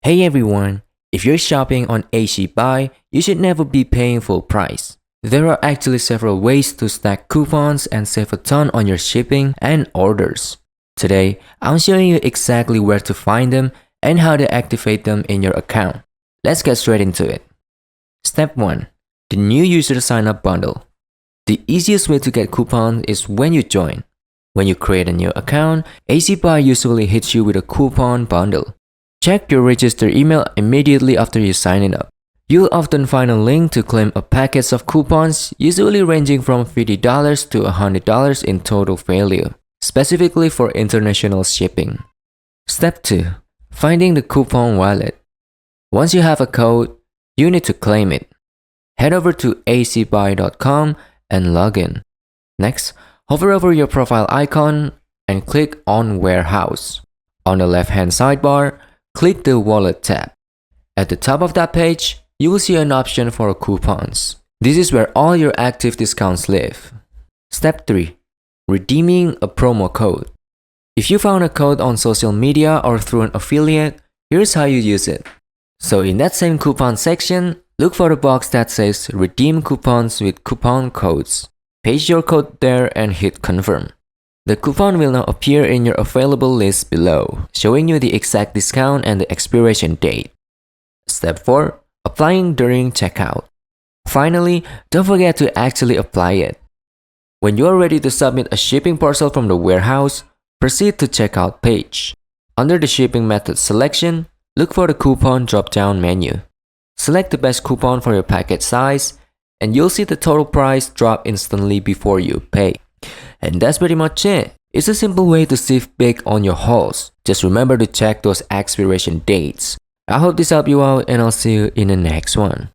Hey everyone, if you're shopping on Acbuy, you should never be paying full price. There are actually several ways to stack coupons and save a ton on your shipping and orders. Today, I'm showing you exactly where to find them and how to activate them in your account. Let's get straight into it. Step 1. The new user sign up bundle. The easiest way to get coupons is when you join. When you create a new account, Acbuy usually hits you with a coupon bundle. Check your register email immediately after you sign it up. You'll often find a link to claim a package of coupons, usually ranging from $50 to $100 in total value, specifically for international shipping. Step 2. Finding the coupon wallet. Once you have a code, you need to claim it. Head over to acbuy.com and log in. Next, hover over your profile icon and click on Warehouse. On the left-hand sidebar, click the Wallet tab. At the top of that page, you will see an option for coupons. This is where all your active discounts live. Step 3. Redeeming a promo code. If you found a code on social media or through an affiliate, here's how you use it. So in that same coupon section, look for the box that says Redeem coupons with coupon codes. Paste your code there and hit Confirm. The coupon will now appear in your available list below, showing you the exact discount and the expiration date. Step 4. Applying during checkout. Finally, don't forget to actually apply it. When you are ready to submit a shipping parcel from the warehouse, proceed to checkout page. Under the shipping method selection, look for the coupon drop-down menu. Select the best coupon for your package size, and you'll see the total price drop instantly before you pay. And that's pretty much it. It's a simple way to save big on your hauls. Just remember to check those expiration dates. I hope this helped you out and I'll see you in the next one.